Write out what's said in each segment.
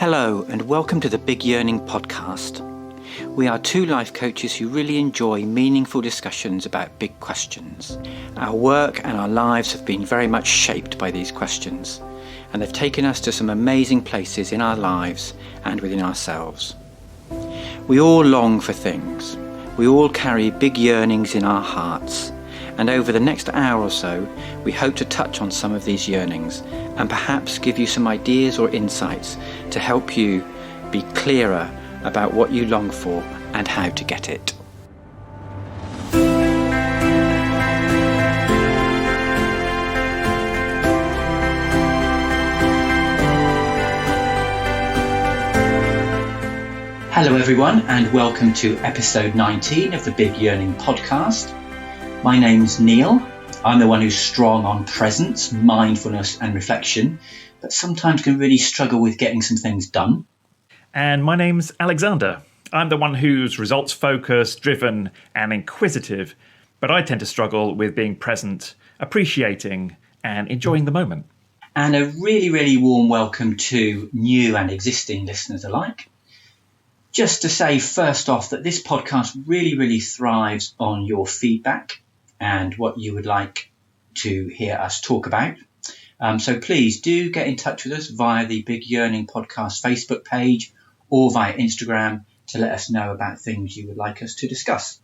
Hello and welcome to the Big Yearning podcast. We are two life coaches who really enjoy meaningful discussions about big questions. Our work and our lives have been very much shaped by these questions, and they've taken us to some amazing places in our lives and within ourselves. We all long for things. We all carry big yearnings in our hearts, and over the next hour or so, we hope to touch on some of these yearnings and perhaps give you some ideas or insights to help you be clearer about what you long for and how to get it. Hello everyone and welcome to episode 19 of the Big Yearning podcast. My name's Neil. I'm the one who's strong on presence, mindfulness and reflection, but sometimes can really struggle with getting some things done. And my name's Alexander. I'm the one who's results focused, driven and inquisitive, but I tend to struggle with being present, appreciating and enjoying the moment. And a really, really warm welcome to new and existing listeners alike. Just to say first off that this podcast really thrives on your feedback and what you would like to hear us talk about. So please do get in touch with us via the Big Yearning Podcast Facebook page or via Instagram to let us know about things you would like us to discuss.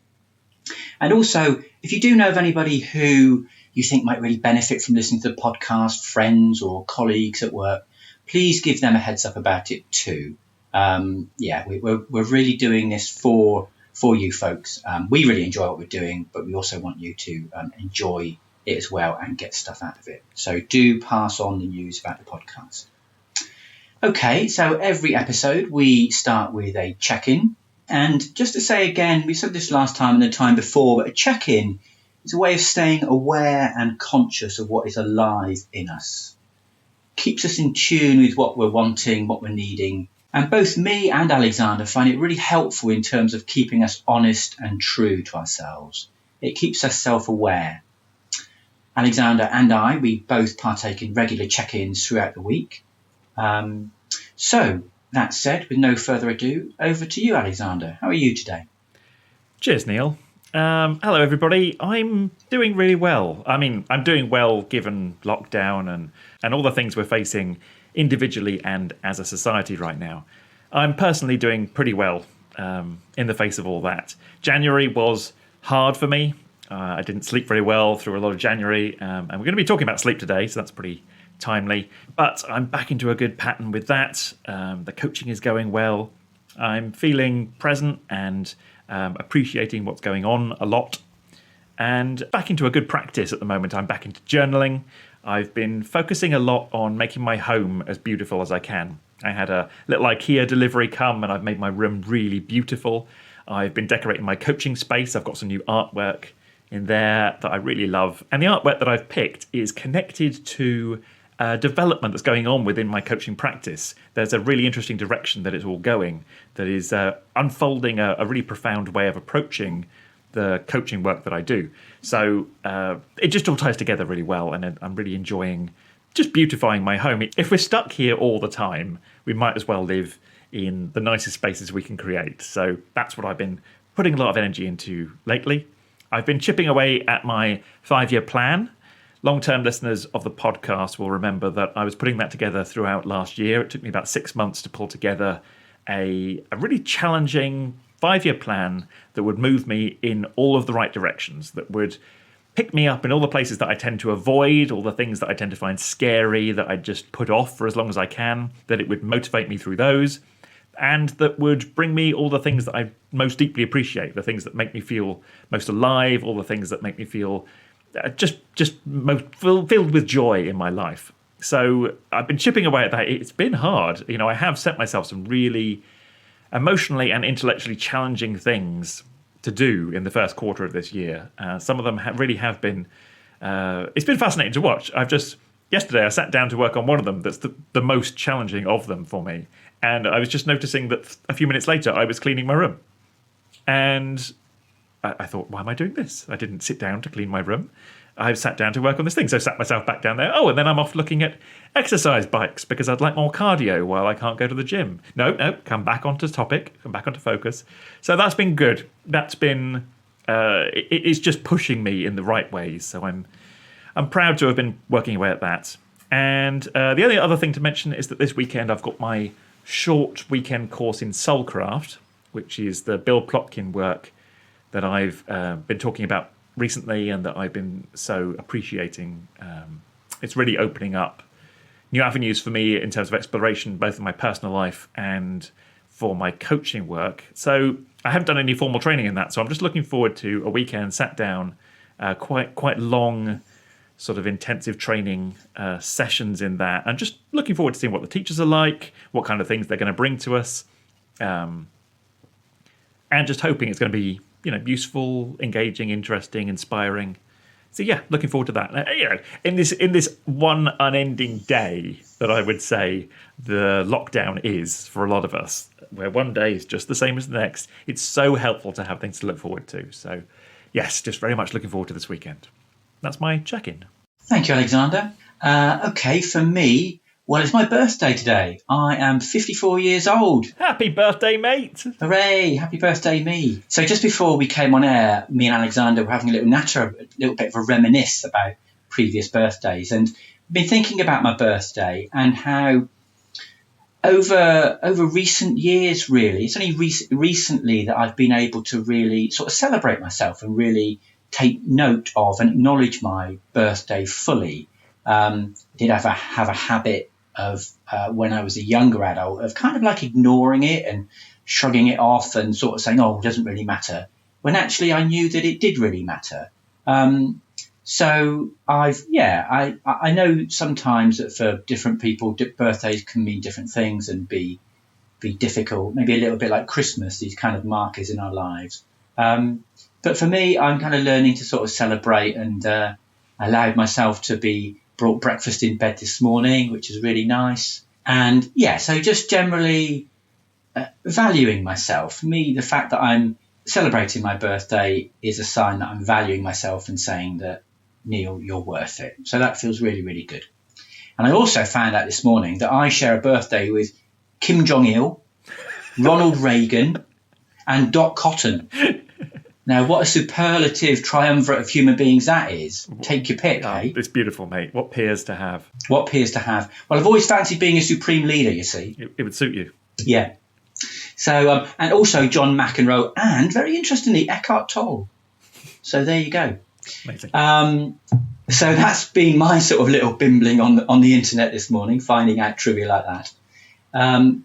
And also, if you do know of anybody who you think might really benefit from listening to the podcast, friends or colleagues at work, please give them a heads up about it too. We're really doing this for you folks. We really enjoy what we're doing, but we also want you to enjoy it as well and get stuff out of it. So do pass on the news about the podcast. Okay, so every episode we start with a check-in. And just to say again, we said this last time and the time before, but a check-in is a way of staying aware and conscious of what is alive in us. Keeps us in tune with what we're wanting, what we're needing. And both me and Alexander find it really helpful in terms of keeping us honest and true to ourselves. It keeps us self-aware. Alexander and I, we both partake in regular check-ins throughout the week. So that said, with no further ado, over to you, Alexander. How are you today? Cheers, Neil. Hello, everybody. I'm doing really well. I mean, I'm doing well given lockdown and all the things we're facing individually and as a society right now. I'm personally doing pretty well in the face of all that. January was hard for me. I didn't sleep very well through a lot of January, and we're going to be talking about sleep today, so that's pretty timely. But I'm back into a good pattern with that. The coaching is going well. I'm feeling present and appreciating what's going on a lot. And back into a good practice at the moment. I'm back into journaling. I've been focusing a lot on making my home as beautiful as I can. I had a little IKEA delivery come and I've made my room really beautiful. I've been decorating my coaching space. I've got some new artwork in there that I really love. And the artwork that I've picked is connected to development that's going on within my coaching practice. There's a really interesting direction that it's all going that is unfolding a really profound way of approaching the coaching work that I do. So it just all ties together really well, and I'm really enjoying just beautifying my home. If we're stuck here all the time, we might as well live in the nicest spaces we can create. So that's what I've been putting a lot of energy into lately. I've been chipping away at my 5-year plan. Long-term listeners of the podcast will remember that I was putting that together throughout last year. It took me about 6 months to pull together a really challenging 5-year plan that would move me in all of the right directions, that would pick me up in all the places that I tend to avoid, all the things that I tend to find scary, that I just put off for as long as I can, that it would motivate me through those, and that would bring me all the things that I most deeply appreciate, the things that make me feel most alive, all the things that make me feel just filled with joy in my life. So I've been chipping away at that. It's been hard. You know, I have set myself some really emotionally and intellectually challenging things to do in the first quarter of this year. Some of them really have been, it's been fascinating to watch. Yesterday I sat down to work on one of them that's the most challenging of them for me. And I was just noticing that a few minutes later I was cleaning my room. And I thought, why am I doing this? I didn't sit down to clean my room. I've sat down to work on this thing. So sat myself back down there. Oh, and then I'm off looking at exercise bikes because I'd like more cardio while I can't go to the gym. No, come back onto topic, come back onto focus. So that's been good. That's been, it is just pushing me in the right ways. So I'm proud to have been working away at that. And the only other thing to mention is that this weekend I've got my short weekend course in Soulcraft, which is the Bill Plotkin work that I've been talking about recently and that I've been so appreciating. It's really opening up new avenues for me in terms of exploration, both in my personal life and for my coaching work. So I haven't done any formal training in that, so I'm just looking forward to a weekend, sat down, quite long sort of intensive training sessions in that, and just looking forward to seeing what the teachers are like, what kind of things they're going to bring to us, and just hoping it's going to be, useful, engaging, interesting, inspiring. So yeah, looking forward to that. In this one unending day that I would say the lockdown is for a lot of us, where one day is just the same as the next, it's so helpful to have things to look forward to. So yes, just very much looking forward to this weekend. That's my check-in. Thank you, Alexander. Okay, for me, well, it's my birthday today. I am 54 years old. Happy birthday, mate. Hooray, happy birthday, me. So just before we came on air, me and Alexander were having a little bit of a reminisce about previous birthdays. And I've been thinking about my birthday and how over recent years, really, it's only recently that I've been able to really sort of celebrate myself and really take note of and acknowledge my birthday fully. Did have a habit of when I was a younger adult of kind of like ignoring it and shrugging it off and sort of saying, oh, it doesn't really matter, when actually I knew that it did really matter. So I know sometimes that for different people, birthdays can mean different things and be difficult, maybe a little bit like Christmas, these kind of markers in our lives. But for me, I'm kind of learning to sort of celebrate, and allowed myself to be brought breakfast in bed this morning, which is really nice. And yeah, so just generally valuing myself. For me, the fact that I'm celebrating my birthday is a sign that I'm valuing myself and saying that, Neil, you're worth it. So that feels really, really good. And I also found out this morning that I share a birthday with Kim Jong-il, Ronald Reagan, and Doc Cotton. Now, what a superlative triumvirate of human beings that is. Take your pick, eh? It's beautiful, mate. What peers to have. What peers to have. Well, I've always fancied being a supreme leader, you see. It would suit you. Yeah. So, and also John McEnroe and, very interestingly, Eckhart Tolle. So there you go. Amazing. So that's been my sort of little bimbling on the internet this morning, finding out trivia like that.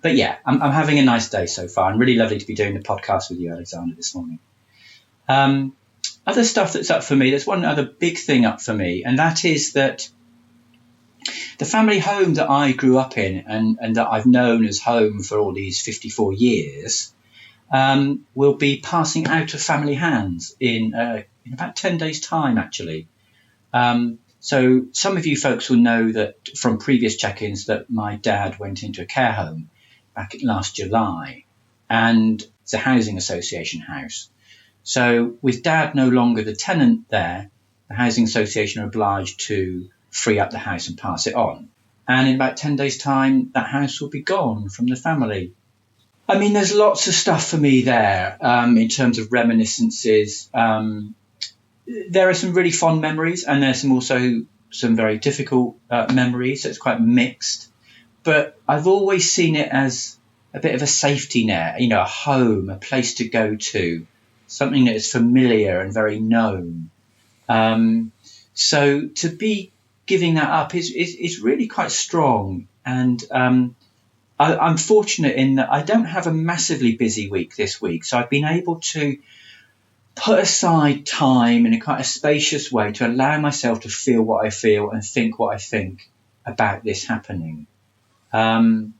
But yeah, I'm having a nice day so far, and really lovely to be doing the podcast with you, Alexander, this morning. Other stuff that's up for me, there's one other big thing up for me, and that is that the family home that I grew up in and that I've known as home for all these 54 years will be passing out of family hands in about 10 days' time, actually. So some of you folks will know that from previous check-ins that my dad went into a care home back last July, and it's a housing association house. So with Dad no longer the tenant there, the housing association are obliged to free up the house and pass it on. And in about 10 days' time, that house will be gone from the family. I mean, there's lots of stuff for me there in terms of reminiscences. There are some really fond memories, and there's also some very difficult memories, so it's quite mixed. But I've always seen it as a bit of a safety net, a home, a place to go to, something that is familiar and very known. So to be giving that up is really quite strong. And I'm fortunate in that I don't have a massively busy week this week. So I've been able to put aside time in a quite a spacious way to allow myself to feel what I feel and think what I think about this happening. And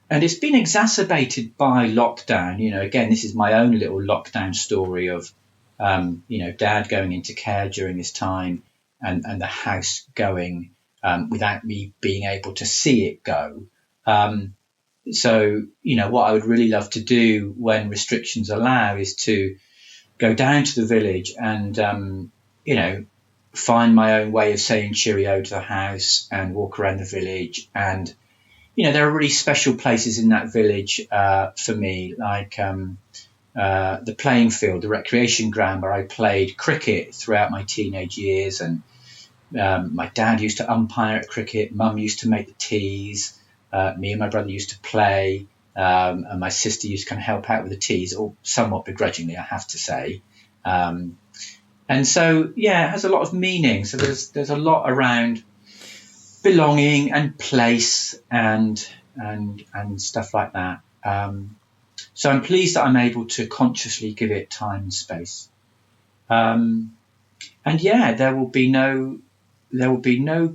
it's been exacerbated by lockdown. Again, this is my own little lockdown story of, Dad going into care during this time and the house going without me being able to see it go. So, what I would really love to do when restrictions allow is to go down to the village and find my own way of saying cheerio to the house and walk around the village. And, there are really special places in that village for me, like the playing field, the recreation ground where I played cricket throughout my teenage years. And my dad used to umpire at cricket. Mum used to make the tees. Me and my brother used to play. And my sister used to kind of help out with the teas, or somewhat begrudgingly, I have to say. And so, it has a lot of meaning. So there's a lot around belonging and place and stuff like that. So I'm pleased that I'm able to consciously give it time and space. And there will be no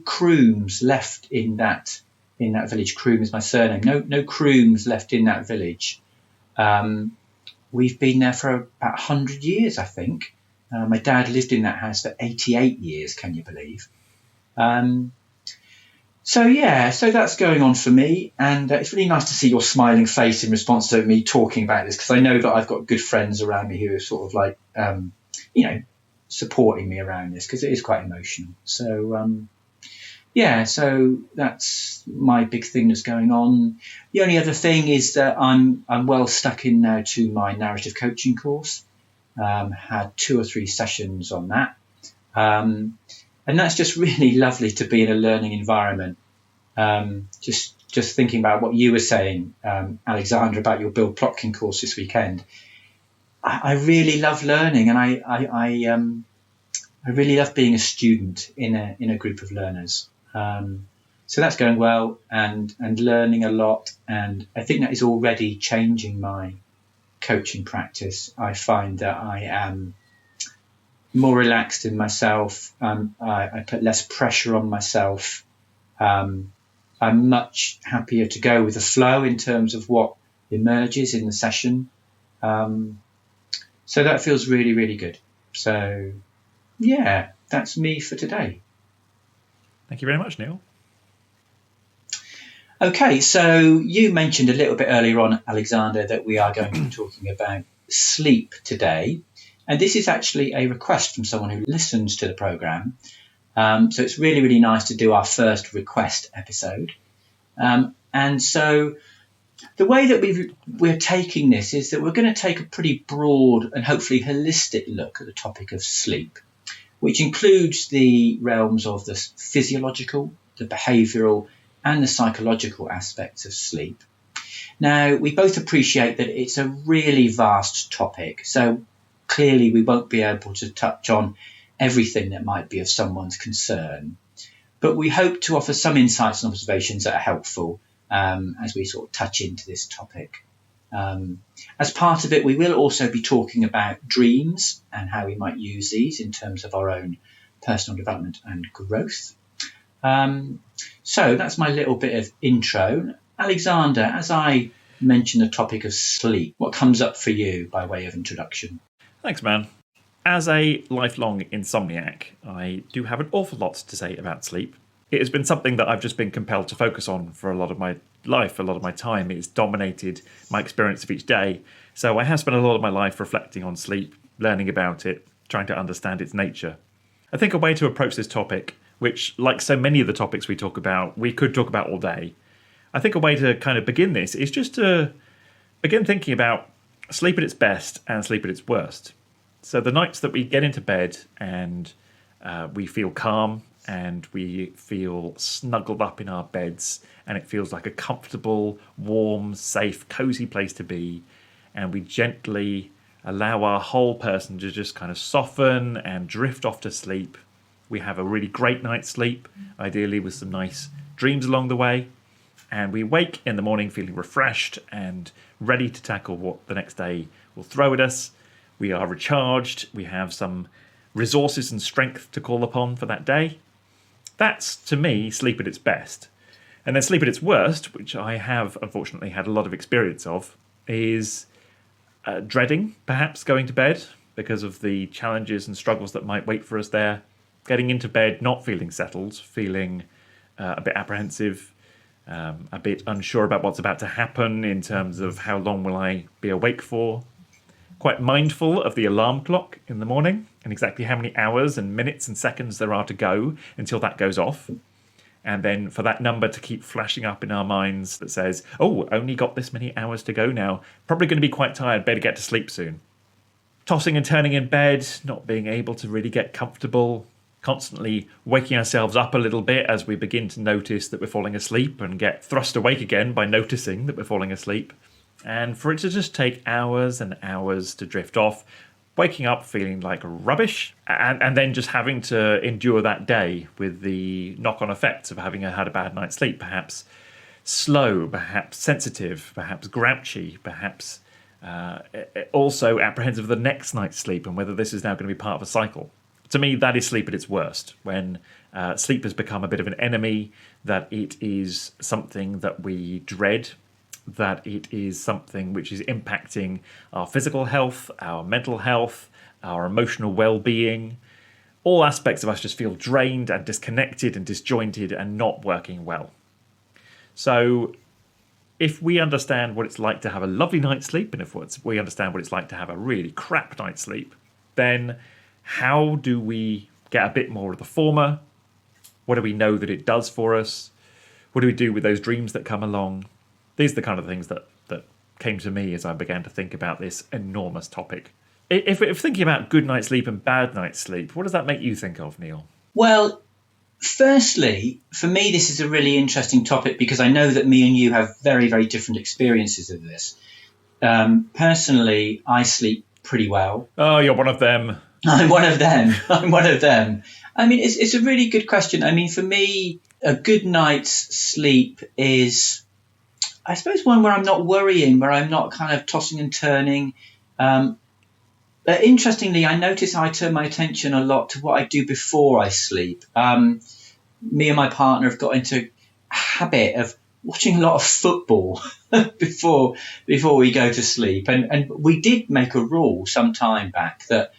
crooms left in that village. Croom is my surname. No crooms left in that village. We've been there for about 100 years, I think. My dad lived in that house for 88 years. Can you believe? So that's going on for me, and it's really nice to see your smiling face in response to me talking about this, because I know that I've got good friends around me who are sort of like, supporting me around this, because it is quite emotional. So, so that's my big thing that's going on. The only other thing is that I'm well stuck in now to my narrative coaching course. Had 2 or 3 sessions on that. And that's just really lovely to be in a learning environment. Just thinking about what you were saying, Alexander, about your Bill Plotkin course this weekend. I really love learning, and I really love being a student in a group of learners. So that's going well, and learning a lot, and I think that is already changing my coaching practice. I find that I am more relaxed in myself. I put less pressure on myself. I'm much happier to go with the flow in terms of what emerges in the session. So that feels really, really good. So, that's me for today. Thank you very much, Neil. Okay, so you mentioned a little bit earlier on, Alexander, that we are going to be talking about sleep today. And this is actually a request from someone who listens to the programme. So it's really, really nice to do our first request episode. And so the way that we're taking this is that we're going to take a pretty broad and hopefully holistic look at the topic of sleep, which includes the realms of the physiological, the behavioural, and the psychological aspects of sleep. Now, we both appreciate that it's a really vast topic, so clearly we won't be able to touch on everything that might be of someone's concern, but we hope to offer some insights and observations that are helpful as we sort of touch into this topic. As part of it, we will also be talking about dreams and how we might use these in terms of our own personal development and growth. So that's my little bit of intro. Alexander, as I mentioned the topic of sleep, what comes up for you by way of introduction? Thanks, man. As a lifelong insomniac, I do have an awful lot to say about sleep. It has been something that I've just been compelled to focus on for a lot of my life, a lot of my time. It's dominated my experience of each day. So I have spent a lot of my life reflecting on sleep, learning about it, trying to understand its nature. I think a way to approach this topic, which, like so many of the topics we talk about, we could talk about all day. I think a way to kind of begin this is just to begin thinking about sleep at its best and sleep at its worst. So the nights that we get into bed and we feel calm and we feel snuggled up in our beds and it feels like a comfortable, warm, safe, cozy place to be, and we gently allow our whole person to just kind of soften and drift off to sleep. We have a really great night's sleep, ideally with some nice dreams along the way, and we wake in the morning feeling refreshed and ready to tackle what the next day will throw at us. We are recharged, we have some resources and strength to call upon for that day. That's, to me, sleep at its best. And then sleep at its worst, which I have unfortunately had a lot of experience of, is dreading, perhaps, going to bed because of the challenges and struggles that might wait for us there. Getting into bed, not feeling settled, feeling a bit apprehensive, a bit unsure about what's about to happen in terms of how long will I be awake for. quite mindful of the alarm clock in the morning and exactly how many hours and minutes and seconds there are to go until that goes off. And then for that number to keep flashing up in our minds that says, oh, only got this many hours to go now. Probably going to be quite tired, better get to sleep soon. Tossing and turning in bed, not being able to really get comfortable, constantly waking ourselves up a little bit as we begin to notice that we're falling asleep and get thrust awake again by noticing that we're falling asleep. And for it to just take hours and hours to drift off, waking up feeling like rubbish, and then just having to endure that day with the knock-on effects of having had a bad night's sleep, perhaps slow, perhaps sensitive, perhaps grouchy, perhaps also apprehensive of the next night's sleep and whether this is now going to be part of a cycle. To me, that is sleep at its worst, when sleep has become a bit of an enemy, that it is something that we dread, that it is something which is impacting our physical health, our mental health, our emotional well-being. All aspects of us just feel drained and disconnected and disjointed and not working well. So if we understand what it's like to have a lovely night's sleep, and if we understand what it's like to have a really crap night's sleep, then how do we get a bit more of the former? What do we know that it does for us? What do we do with those dreams that come along? These are the kind of things that came to me as I began to think about this enormous topic. If thinking about good night's sleep and bad night's sleep, what does that make you think of, Neil? Well, firstly, for me, this is a really interesting topic because I know that me and you have very, very different experiences of this. Personally, I sleep pretty well. Oh, you're one of them. I'm one of them. I mean, it's a really good question. I mean, for me, a good night's sleep is, I suppose, one where I'm not worrying, where I'm not kind of tossing and turning. But interestingly, I notice I turn my attention a lot to what I do before I sleep. Me and my partner have got into a habit of watching a lot of football before we go to sleep. And we did make a rule some time back that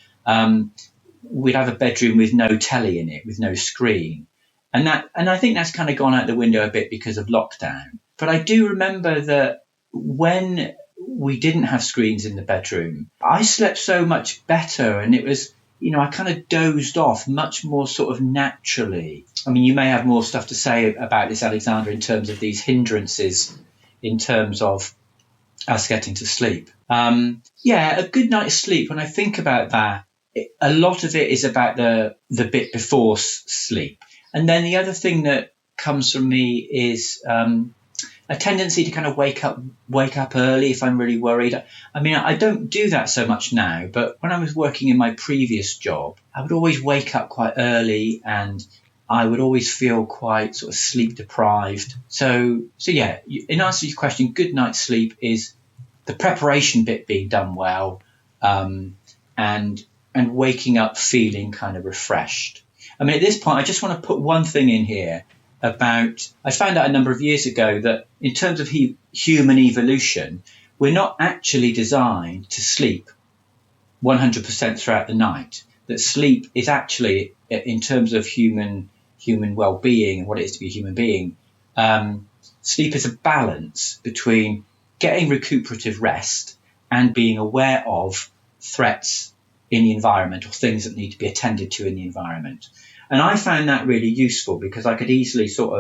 we'd have a bedroom with no telly in it, with no screen. And I think that's kind of gone out the window a bit because of lockdown. But I do remember that when we didn't have screens in the bedroom, I slept so much better, and it was, I kind of dozed off much more sort of naturally. I mean, you may have more stuff to say about this, Alexander, in terms of these hindrances, in terms of us getting to sleep. A good night's sleep, when I think about that, a lot of it is about the bit before sleep. And then the other thing that comes from me is a tendency to kind of wake up early if I'm really worried. I mean, I don't do that so much now, but when I was working in my previous job, I would always wake up quite early and I would always feel quite sort of sleep deprived. So yeah, in answer to your question, good night's sleep is the preparation bit being done well, and waking up feeling kind of refreshed. I mean, at this point, I just want to put one thing in here about, I found out a number of years ago that in terms of human evolution, we're not actually designed to sleep 100% throughout the night. That sleep is actually, in terms of human well-being and what it is to be a human being, sleep is a balance between getting recuperative rest and being aware of threats in the environment or things that need to be attended to in the environment. And I found that really useful because I could easily sort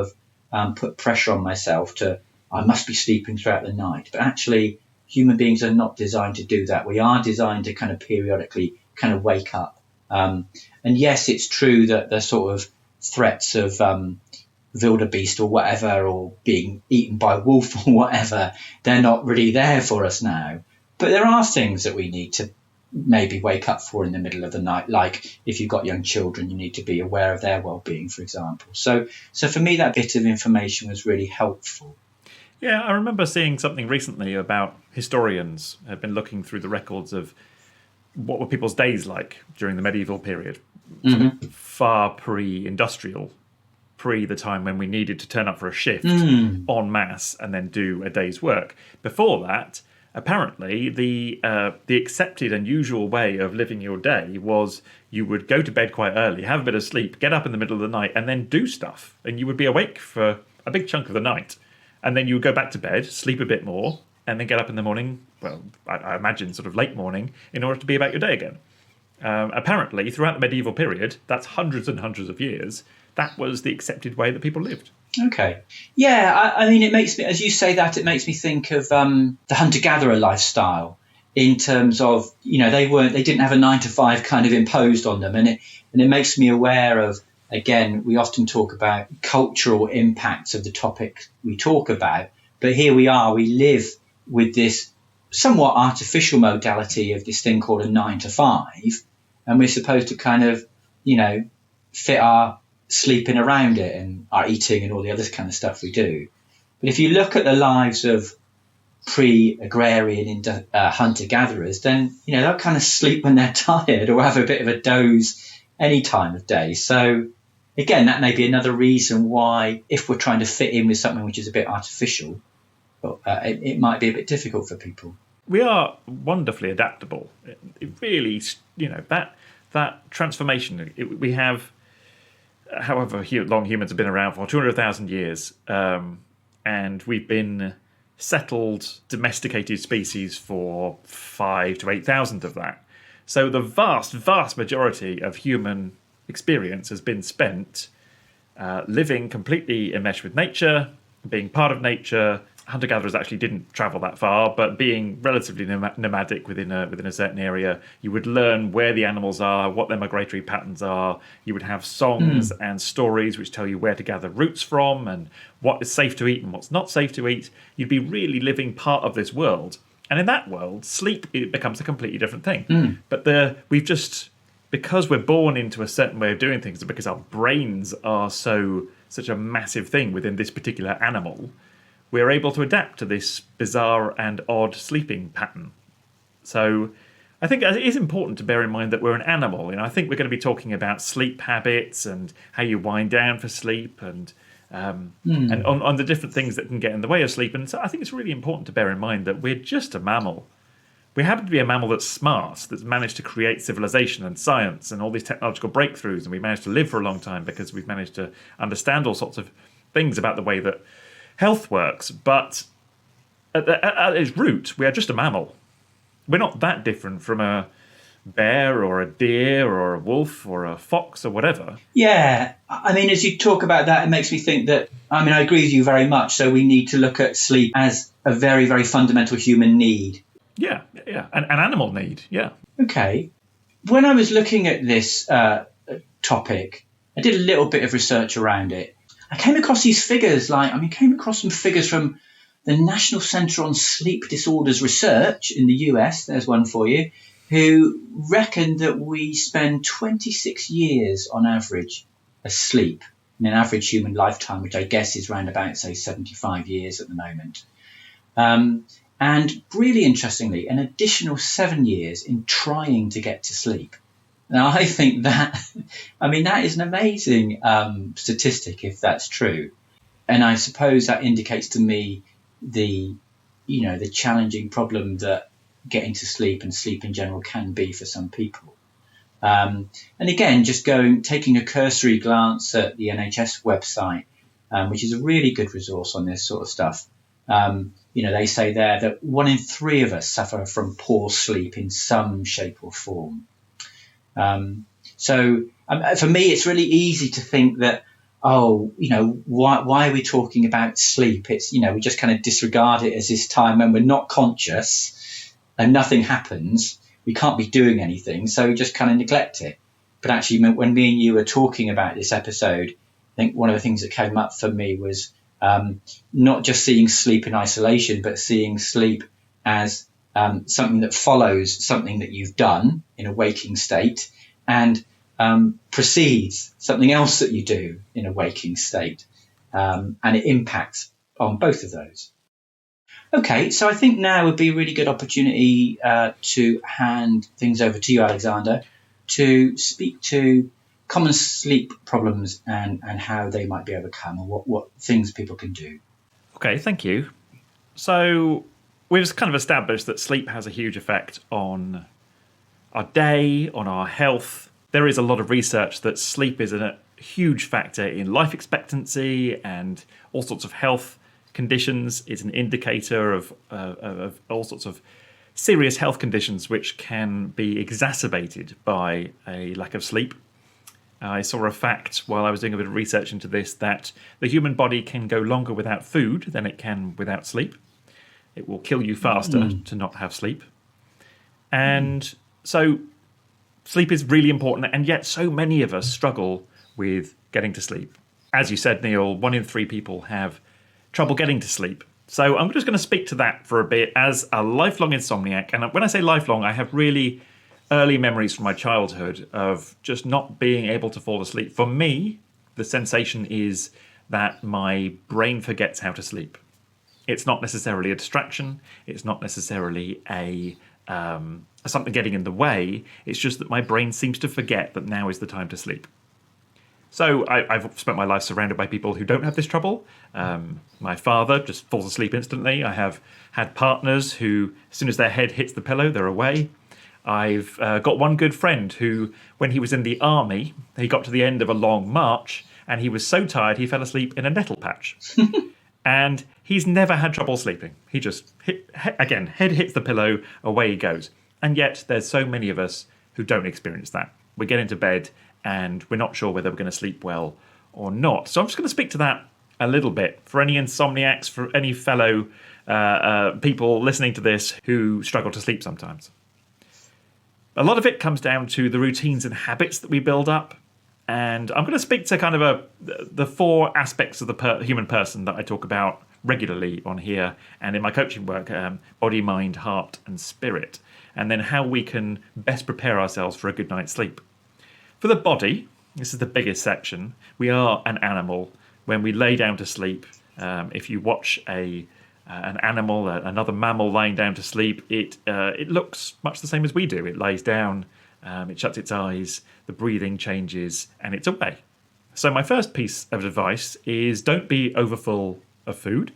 of put pressure on myself to, I must be sleeping throughout the night. But actually, human beings are not designed to do that. We are designed to kind of periodically kind of wake up. And yes, it's true that the sort of threats of wildebeest or whatever, or being eaten by a wolf or whatever, they're not really there for us now. But there are things that we need to maybe wake up for in the middle of the night, like if you've got young children, you need to be aware of their well-being, for example. So for me, that bit of information was really helpful. Yeah, I remember seeing something recently about historians have been looking through the records of what were people's days like during the medieval period, far pre-industrial, pre the time when we needed to turn up for a shift en masse and then do a day's work. Before that, apparently, the accepted and usual way of living your day was you would go to bed quite early, have a bit of sleep, get up in the middle of the night, and then do stuff. And you would be awake for a big chunk of the night. And then you would go back to bed, sleep a bit more, and then get up in the morning, well, I imagine sort of late morning, in order to be about your day again. Apparently, throughout the medieval period, that's hundreds and hundreds of years, that was the accepted way that people lived. Okay. Yeah, I mean, it makes me, as you say that, it makes me think of the hunter-gatherer lifestyle in terms of, they didn't have a 9 to 5 kind of imposed on them. And it makes me aware of, again, we often talk about cultural impacts of the topic we talk about. But here we live with this somewhat artificial modality of this thing called a 9 to 5. And we're supposed to kind of, fit our sleeping around it and our eating and all the other kind of stuff we do. But if you look at the lives of pre-agrarian hunter-gatherers, then, they'll kind of sleep when they're tired or have a bit of a doze any time of day. So, again, that may be another reason why, if we're trying to fit in with something which is a bit artificial, it might be a bit difficult for people. We are wonderfully adaptable. It really, that transformation, we have, however long humans have been around for, 200,000 years, and we've been settled, domesticated species for 5 to 8,000 of that. So the vast, vast majority of human experience has been spent living completely enmeshed with nature, being part of nature. Hunter-gatherers actually didn't travel that far, but being relatively nomadic within a certain area, you would learn where the animals are, what their migratory patterns are. You would have songs and stories which tell you where to gather roots from and what is safe to eat and what's not safe to eat. You'd be really living part of this world. And in that world, sleep, it becomes a completely different thing. But because we're born into a certain way of doing things, because our brains are such a massive thing within this particular animal, we're able to adapt to this bizarre and odd sleeping pattern. So I think it is important to bear in mind that we're an animal. I think we're going to be talking about sleep habits and how you wind down for sleep and on the different things that can get in the way of sleep. And so I think it's really important to bear in mind that we're just a mammal. We happen to be a mammal that's smart, that's managed to create civilization and science and all these technological breakthroughs, and we managed to live for a long time because we've managed to understand all sorts of things about the way that health works. But at its root, we are just a mammal. We're not that different from a bear or a deer or a wolf or a fox or whatever. Yeah, I mean, as you talk about that, it makes me think that, I agree with you very much. So we need to look at sleep as a very, very fundamental human need. Yeah, an animal need, yeah. Okay. When I was looking at this topic, I did a little bit of research around it. I came across these figures, came across some figures from the National Centre on Sleep Disorders Research in the US, there's one for you, who reckoned that we spend 26 years on average asleep in an average human lifetime, which I guess is around about, say, 75 years at the moment. And really interestingly, an additional 7 years in trying to get to sleep. Now, I think that is an amazing statistic if that's true. And I suppose that indicates to me the challenging problem that getting to sleep and sleep in general can be for some people. And again, just taking a cursory glance at the NHS website, which is a really good resource on this sort of stuff. They say there that 1 in 3 of us suffer from poor sleep in some shape or form. So for me, it's really easy to think that, why are we talking about sleep? It's, we just kind of disregard it as this time when we're not conscious and nothing happens. We can't be doing anything. So we just kind of neglect it. But actually, when me and you were talking about this episode, I think one of the things that came up for me was not just seeing sleep in isolation, but seeing sleep as something that follows something that you've done in a waking state and precedes something else that you do in a waking state. And it impacts on both of those. Okay, so I think now would be a really good opportunity to hand things over to you, Alexander, to speak to common sleep problems and how they might be overcome, or what things people can do. Okay, thank you. So we've kind of established that sleep has a huge effect on our day, on our health. There is a lot of research that sleep is a huge factor in life expectancy and all sorts of health conditions. It's an indicator of all sorts of serious health conditions which can be exacerbated by a lack of sleep. I saw a fact while I was doing a bit of research into this that the human body can go longer without food than it can without sleep. It will kill you faster to not have sleep. And so sleep is really important, and yet so many of us struggle with getting to sleep. As you said, Neil, 1 in 3 people have trouble getting to sleep. So I'm just going to speak to that for a bit as a lifelong insomniac. And when I say lifelong, I have really early memories from my childhood of just not being able to fall asleep. For me, the sensation is that my brain forgets how to sleep. It's not necessarily a distraction. It's not necessarily a something getting in the way. It's just that my brain seems to forget that now is the time to sleep. So I've spent my life surrounded by people who don't have this trouble. My father just falls asleep instantly. I have had partners who, as soon as their head hits the pillow, they're away. I've got one good friend who, when he was in the army, he got to the end of a long march and he was so tired he fell asleep in a nettle patch. And he's never had trouble sleeping. He just, head hits the pillow, away he goes. And yet there's so many of us who don't experience that. We get into bed and we're not sure whether we're going to sleep well or not. So I'm just going to speak to that a little bit for any insomniacs, for any fellow people listening to this who struggle to sleep sometimes. A lot of it comes down to the routines and habits that we build up. And I'm going to speak to kind of the 4 aspects of the human person that I talk about regularly on here and in my coaching work, body, mind, heart and spirit. And then how we can best prepare ourselves for a good night's sleep. For the body, this is the biggest section. We are an animal. When we lay down to sleep, if you watch an animal, another mammal lying down to sleep, it looks much the same as we do. It lies down, it shuts its eyes, the breathing changes, and it's away. So my first piece of advice is don't be overfull of food.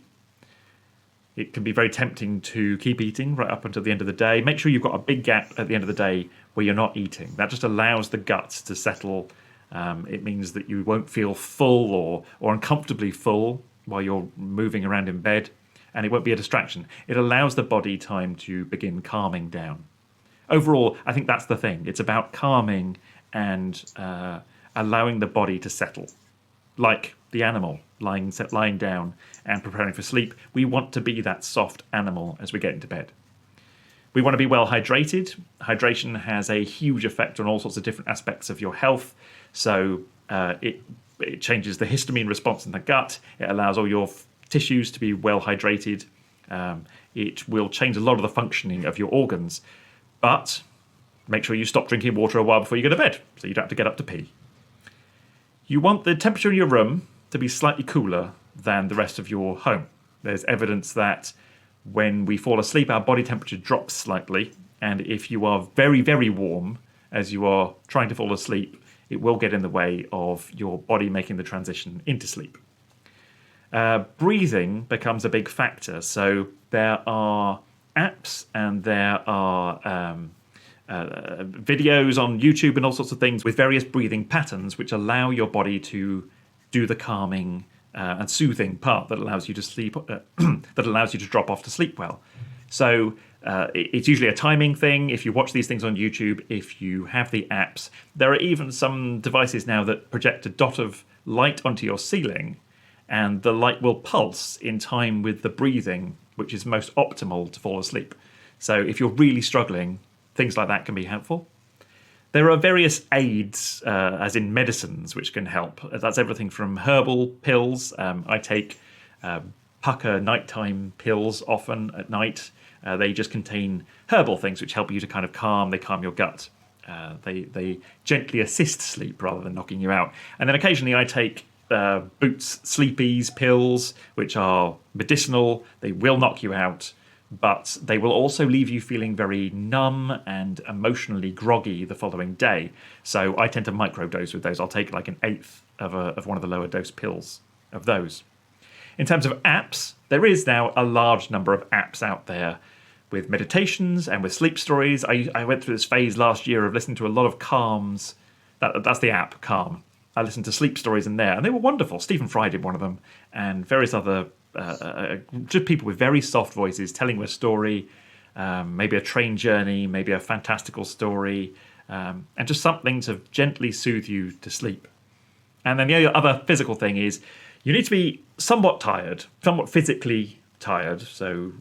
It can be very tempting to keep eating right up until the end of the day. Make sure you've got a big gap at the end of the day where you're not eating. That just allows the guts to settle. It means that you won't feel full or uncomfortably full while you're moving around in bed, and it won't be a distraction. It allows the body time to begin calming down. Overall, I think that's the thing. It's about calming and allowing the body to settle. Like the animal lying down and preparing for sleep, we want to be that soft animal as we get into bed. We want to be well hydrated. Hydration has a huge effect on all sorts of different aspects of your health. So it changes the histamine response in the gut. It allows all your tissues to be well hydrated. It will change a lot of the functioning of your organs. But make sure you stop drinking water a while before you go to bed, so you don't have to get up to pee. You want the temperature in your room to be slightly cooler than the rest of your home. There's evidence that when we fall asleep, our body temperature drops slightly. And if you are very, very warm as you are trying to fall asleep, it will get in the way of your body making the transition into sleep. Breathing becomes a big factor. So there are apps and there are videos on YouTube and all sorts of things with various breathing patterns which allow your body to do the calming and soothing part that allows you to sleep, that allows you to drop off to sleep well. So it's usually a timing thing. If you watch these things on YouTube, if you have the apps, there are even some devices now that project a dot of light onto your ceiling, and the light will pulse in time with the breathing, which is most optimal to fall asleep. So if you're really struggling, things like that can be helpful. There are various aids, as in medicines, which can help. That's everything from herbal pills. I take pucker nighttime pills often at night. They just contain herbal things which help you to kind of they calm your gut. They gently assist sleep rather than knocking you out. And then occasionally I take Boots Sleepies pills, which are medicinal. They will knock you out, but they will also leave you feeling very numb and emotionally groggy the following day. So I tend to microdose with those. I'll take like an eighth of one of the lower dose pills of those. In terms of apps, there is now a large number of apps out there with meditations and with sleep stories. I went through this phase last year of listening to a lot of Calms. That's the app, Calm. I listened to sleep stories in there, and they were wonderful. Stephen Fry did one of them, and various other just people with very soft voices telling you a story, maybe a train journey, maybe a fantastical story, and just something to gently soothe you to sleep. And then the other physical thing is you need to be somewhat tired, somewhat physically tired. So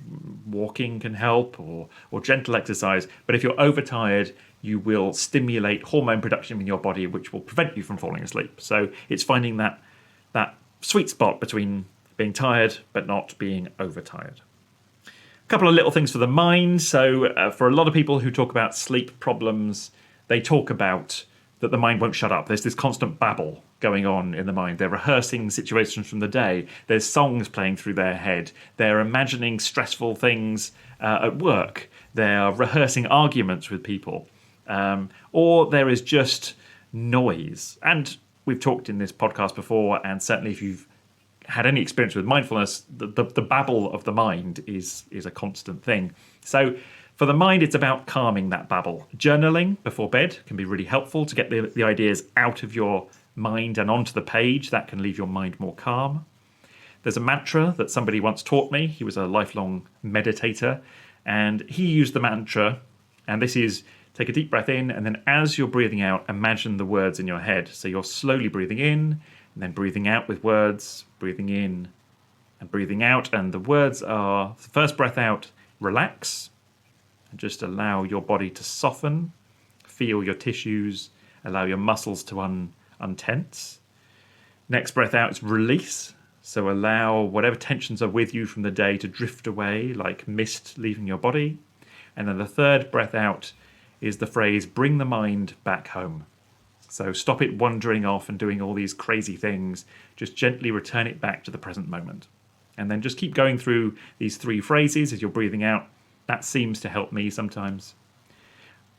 walking can help, or gentle exercise. But if you're overtired, you will stimulate hormone production in your body, which will prevent you from falling asleep. So it's finding that sweet spot between being tired but not being overtired. A couple of little things for the mind. So for a lot of people who talk about sleep problems, they talk about that the mind won't shut up. There's this constant babble going on in the mind. They're rehearsing situations from the day. There's songs playing through their head. They're imagining stressful things at work. They're rehearsing arguments with people. Or there is just noise. And we've talked in this podcast before, and certainly if you've had any experience with mindfulness, the babble of the mind is a constant thing. So for the mind, it's about calming that babble. Journaling before bed can be really helpful to get the ideas out of your mind and onto the page. That can leave your mind more calm. There's a mantra that somebody once taught me. He was a lifelong meditator, and he used the mantra, and this is: take a deep breath in, and then as you're breathing out, imagine the words in your head. So you're slowly breathing in, and then breathing out with words, breathing in and breathing out. And the words are, the first breath out, relax, and just allow your body to soften, feel your tissues, allow your muscles to untense. Next breath out is release. So allow whatever tensions are with you from the day to drift away like mist leaving your body. And then the third breath out is the phrase, bring the mind back home. So stop it wandering off and doing all these crazy things. Just gently return it back to the present moment. And then just keep going through these three phrases as you're breathing out. That seems to help me sometimes.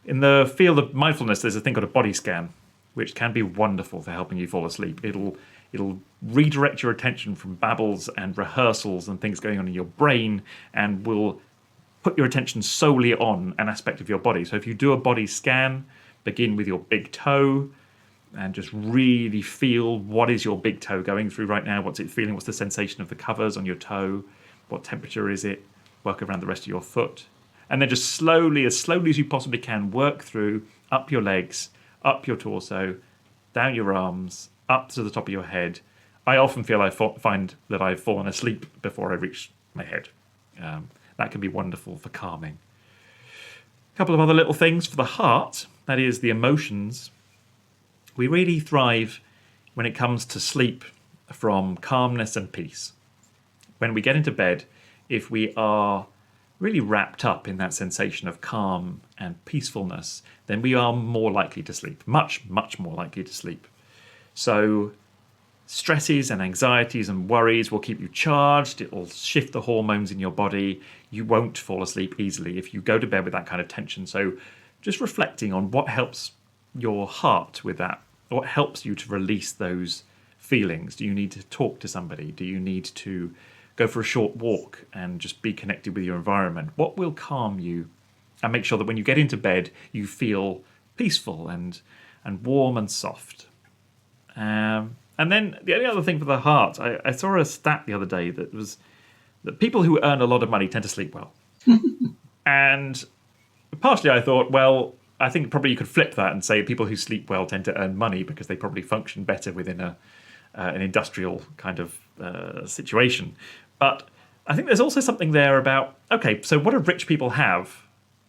In the field of mindfulness, there's a thing called a body scan, which can be wonderful for helping you fall asleep. It'll redirect your attention from babbles and rehearsals and things going on in your brain, and will put your attention solely on an aspect of your body. So if you do a body scan, begin with your big toe and just really feel what is your big toe going through right now. What's it feeling? What's the sensation of the covers on your toe? What temperature is it? Work around the rest of your foot. And then just slowly as you possibly can, work through up your legs, up your torso, down your arms, up to the top of your head. I often feel find that I've fallen asleep before I reach my head. That can be wonderful for calming. A couple of other little things for the heart, that is the emotions. We really thrive when it comes to sleep from calmness and peace. When we get into bed, if we are really wrapped up in that sensation of calm and peacefulness, then we are more likely to sleep, much, much more likely to sleep. So stresses and anxieties and worries will keep you charged. It will shift the hormones in your body. You won't fall asleep easily if you go to bed with that kind of tension. So just reflecting on what helps your heart with that, what helps you to release those feelings. Do you need to talk to somebody? Do you need to go for a short walk and just be connected with your environment? What will calm you and make sure that when you get into bed, you feel peaceful and warm and soft? And then the only other thing for the heart, I saw a stat the other day that was that people who earn a lot of money tend to sleep well. And partially I thought, well, I think probably you could flip that and say people who sleep well tend to earn money because they probably function better within an industrial kind of situation. But I think there's also something there about, okay, so what do rich people have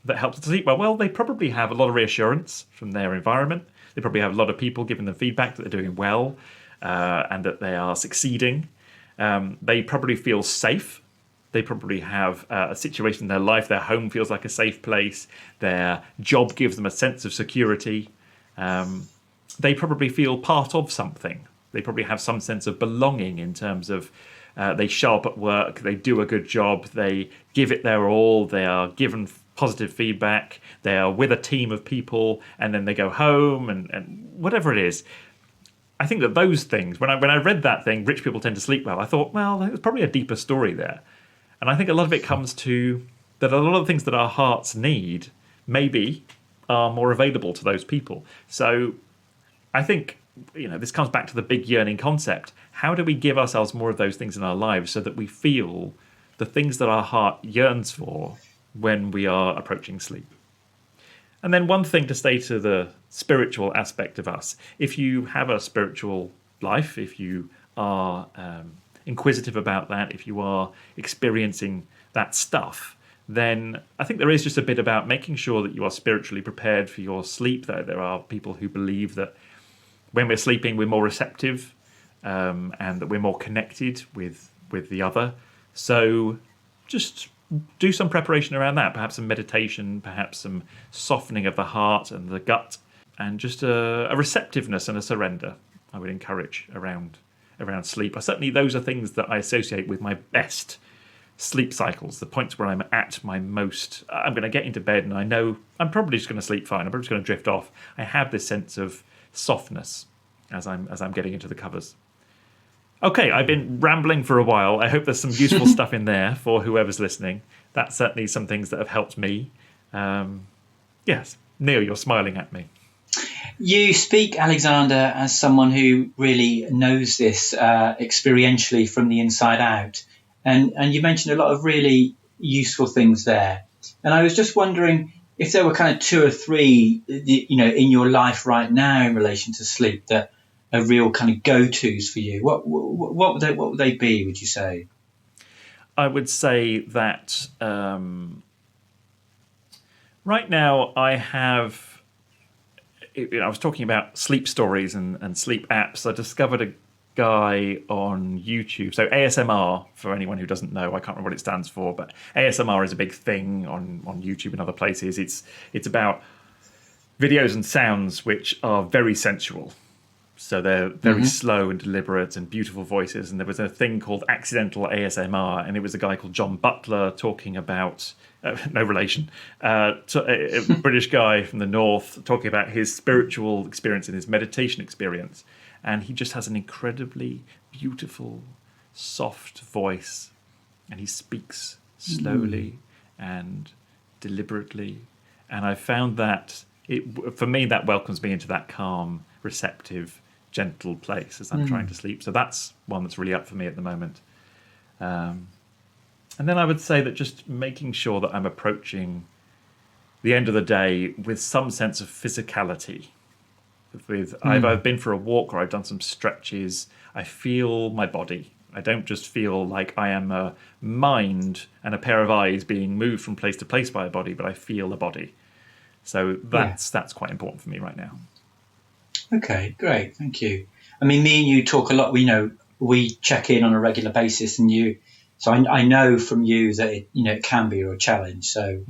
that helps them sleep well? Well, they probably have a lot of reassurance from their environment. They probably have a lot of people giving them feedback that they're doing well and that they are succeeding. They probably feel safe. They probably have a situation in their life. Their home feels like a safe place. Their job gives them a sense of security. They probably feel part of something. They probably have some sense of belonging in terms of they show up at work, they do a good job, they give it their all, they are given positive feedback, they are with a team of people, and then they go home and whatever it is. I think that those things, when I read that thing, rich people tend to sleep well, I thought, well, there's probably a deeper story there. And I think a lot of it comes to that a lot of the things that our hearts need maybe are more available to those people. So I think this comes back to the big yearning concept. How do we give ourselves more of those things in our lives so that we feel the things that our heart yearns for when we are approaching sleep? And then one thing to say to the spiritual aspect of us: if you have a spiritual life, if you are inquisitive about that, if you are experiencing that stuff, then I think there is just a bit about making sure that you are spiritually prepared for your sleep. Though there are people who believe that when we're sleeping, we're more receptive, and that we're more connected with the other. So just do some preparation around that, perhaps some meditation, perhaps some softening of the heart and the gut, and just a receptiveness and a surrender I would encourage around sleep. Certainly those are things that I associate with my best sleep cycles, the points where I'm at my most, I'm going to get into bed and I know I'm probably just going to sleep fine, I'm probably just going to drift off. I have this sense of softness as I'm getting into the covers. Okay, I've been rambling for a while. I hope there's some useful stuff in there for whoever's listening. That's certainly some things that have helped me. Yes, Neil, you're smiling at me. You speak, Alexander, as someone who really knows this experientially from the inside out. And you mentioned a lot of really useful things there. And I was just wondering if there were kind of two or three, in your life right now in relation to sleep that are real kind of go-tos for you. What would they be, would you say? I would say that right now I have, I was talking about sleep stories and sleep apps. I discovered a guy on YouTube. So ASMR, for anyone who doesn't know, I can't remember what it stands for, but ASMR is a big thing on YouTube and other places. It's about videos and sounds which are very sensual. So they're very slow and deliberate and beautiful voices. And there was a thing called accidental ASMR, and it was a guy called John Butler talking about, no relation, a British guy from the north talking about his spiritual experience and his meditation experience. And he just has an incredibly beautiful, soft voice. And he speaks slowly and deliberately. And I found that, for me, that welcomes me into that calm, receptive, gentle place as I'm trying to sleep. So that's one that's really up for me at the moment. And then I would say that just making sure that I'm approaching the end of the day with some sense of physicality. I've been for a walk or I've done some stretches. I feel my body. I don't just feel like I am a mind and a pair of eyes being moved from place to place by a body, but I feel a body. So that's quite important for me right now. Okay, great, thank you. I mean, me and you talk a lot. We check in on a regular basis, and so I know from you that it can be a challenge. So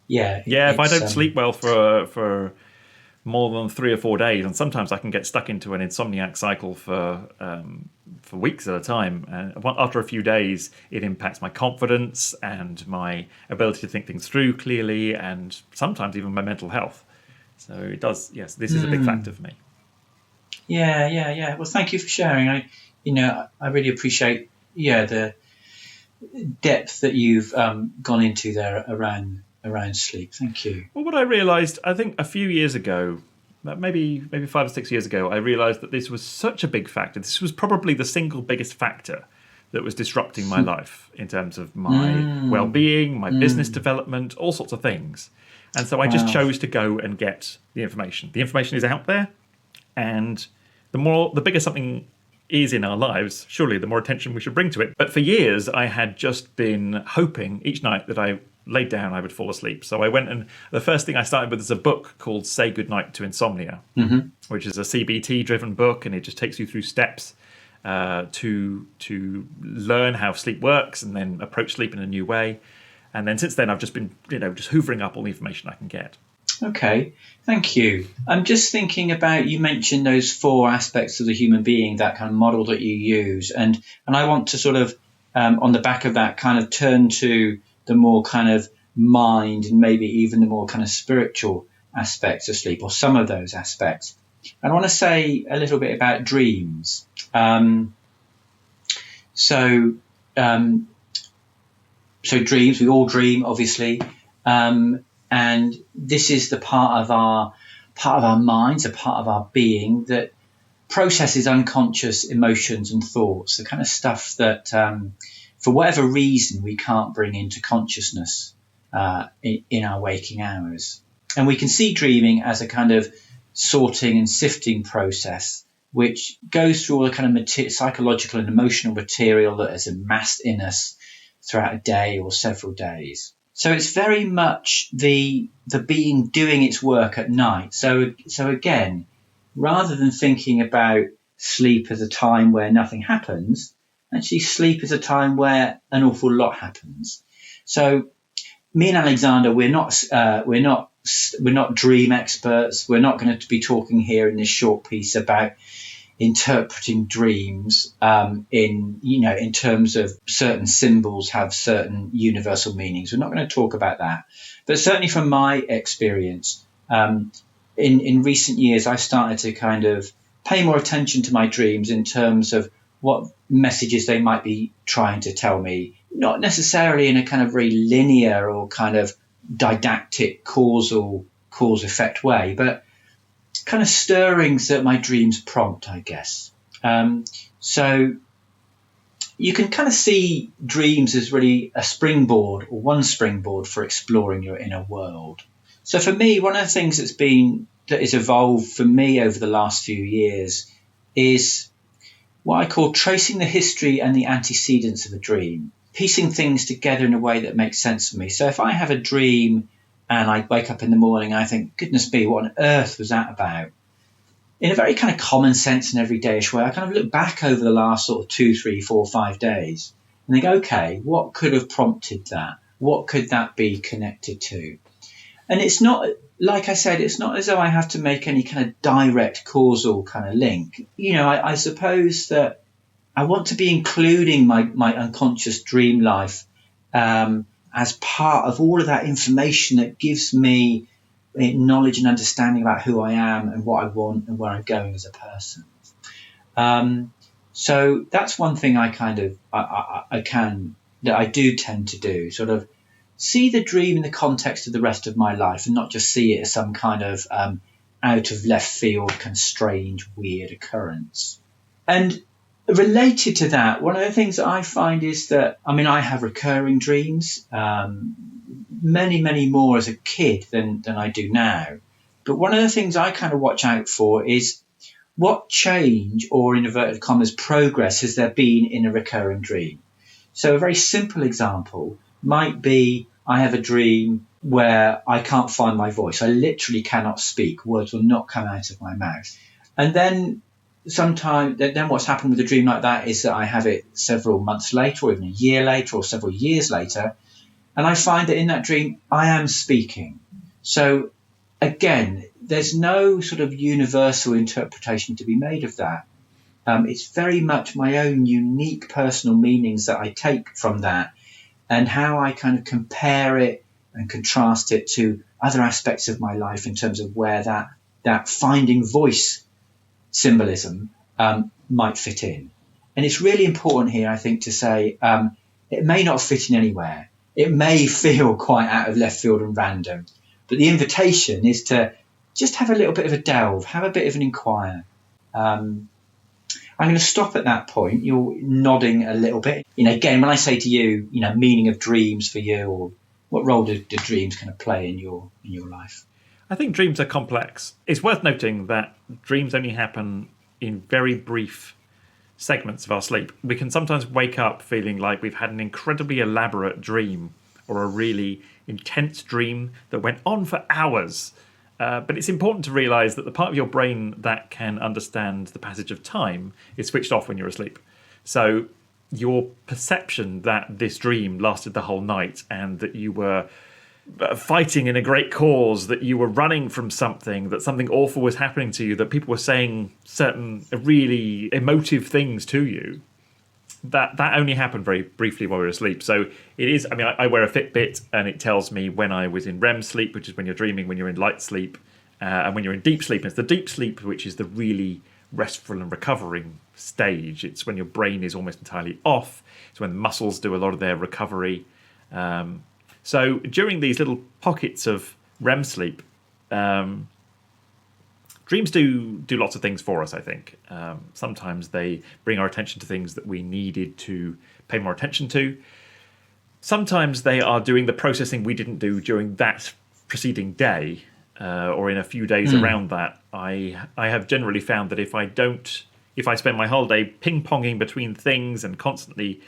if I don't sleep well for more than 3 or 4 days, and sometimes I can get stuck into an insomniac cycle for weeks at a time. And after a few days, it impacts my confidence and my ability to think things through clearly, and sometimes even my mental health. So it does. Yes, this is a big factor for me. Yeah. Well, thank you for sharing. I really appreciate the depth that you've gone into there around sleep. Thank you. Well, what I realised, I think a few years ago, maybe 5 or 6 years ago, I realised that this was such a big factor. This was probably the single biggest factor that was disrupting my life in terms of my well-being, my business development, all sorts of things. And so I just chose to go and get the information. The information is out there, and the bigger something is in our lives, surely the more attention we should bring to it. But for years, I had just been hoping each night that I laid down, I would fall asleep. So I went, and the first thing I started with is a book called Say Goodnight to Insomnia, which is a CBT-driven book, and it just takes you through steps to learn how sleep works and then approach sleep in a new way. And then since then, I've just been, just hoovering up all the information I can get. Okay, thank you. I'm just thinking about, you mentioned those 4 aspects of the human being, that kind of model that you use. And I want to sort of, on the back of that, kind of turn to the more kind of mind and maybe even the more kind of spiritual aspects of sleep, or some of those aspects. And I want to say a little bit about dreams. So dreams, we all dream, obviously. And this is the part of our part of our minds, a part of our being that processes unconscious emotions and thoughts, the kind of stuff that, for whatever reason, we can't bring into consciousness in our waking hours. And we can see dreaming as a kind of sorting and sifting process, which goes through all the kind of psychological and emotional material that is amassed in us throughout a day or several days. So it's very much the being doing its work at night. So again, rather than thinking about sleep as a time where nothing happens, actually sleep is a time where an awful lot happens. So me and Alexander, we're not dream experts. We're not going to be talking here in this short piece about interpreting dreams in terms of certain symbols have certain universal meanings. We're not going to talk about that. But certainly from my experience, in recent years, I've started to kind of pay more attention to my dreams in terms of what messages they might be trying to tell me, not necessarily in a kind of very linear or kind of didactic cause-effect way, but kind of stirrings that my dreams prompt, I guess. So you can kind of see dreams as really a springboard or one springboard for exploring your inner world. So for me, one of the things that has evolved for me over the last few years is what I call tracing the history and the antecedents of a dream, piecing things together in a way that makes sense for me. So if I have a dream and I wake up in the morning, I think, goodness me, what on earth was that about? In a very kind of common sense and everydayish way, I kind of look back over the last sort of 2, 3, 4, 5 days and think, okay, what could have prompted that? What could that be connected to? And it's not, like I said, it's not as though I have to make any kind of direct causal kind of link. I suppose that I want to be including my unconscious dream life as part of all of that information that gives me knowledge and understanding about who I am and what I want and where I'm going as a person. So that's one thing I do tend to do, sort of see the dream in the context of the rest of my life and not just see it as some kind of out of left field, kind of strange, weird occurrence. And related to that, one of the things that I find is that, I have recurring dreams, many, many more as a kid than I do now. But one of the things I kind of watch out for is what change or, in inverted commas, progress has there been in a recurring dream. So a very simple example might be I have a dream where I can't find my voice. I literally cannot speak. Words will not come out of my mouth. And then then what's happened with a dream like that is that I have it several months later, or even a year later, or several years later, and I find that in that dream I am speaking. So again, there's no sort of universal interpretation to be made of that. It's very much my own unique personal meanings that I take from that, and how I kind of compare it and contrast it to other aspects of my life in terms of where that finding voice symbolism might fit in. And it's really important here, I think, to say it may not fit in anywhere. It may feel quite out of left field and random, but the invitation is to just have a little bit of a delve, have a bit of an inquire. I'm going to stop at that point. You're nodding a little bit. Again, when I say to you, meaning of dreams for you, or what role do dreams kind of play in your life? I think dreams are complex. It's worth noting that dreams only happen in very brief segments of our sleep. We can sometimes wake up feeling like we've had an incredibly elaborate dream or a really intense dream that went on for hours. But it's important to realise that the part of your brain that can understand the passage of time is switched off when you're asleep. So your perception that this dream lasted the whole night and that you were fighting in a great cause, that you were running from something, that something awful was happening to you, that people were saying certain really emotive things to you, that only happened very briefly while we were asleep. So it is, I wear a Fitbit and it tells me when I was in REM sleep, which is when you're dreaming, when you're in light sleep, and when you're in deep sleep. And it's the deep sleep which is the really restful and recovering stage. It's when your brain is almost entirely off. It's when the muscles do a lot of their recovery. So during these little pockets of REM sleep, dreams do lots of things for us, I think. Sometimes they bring our attention to things that we needed to pay more attention to. Sometimes they are doing the processing we didn't do during that preceding day, or in a few days around that. I have generally found that if I spend my whole day ping-ponging between things and constantly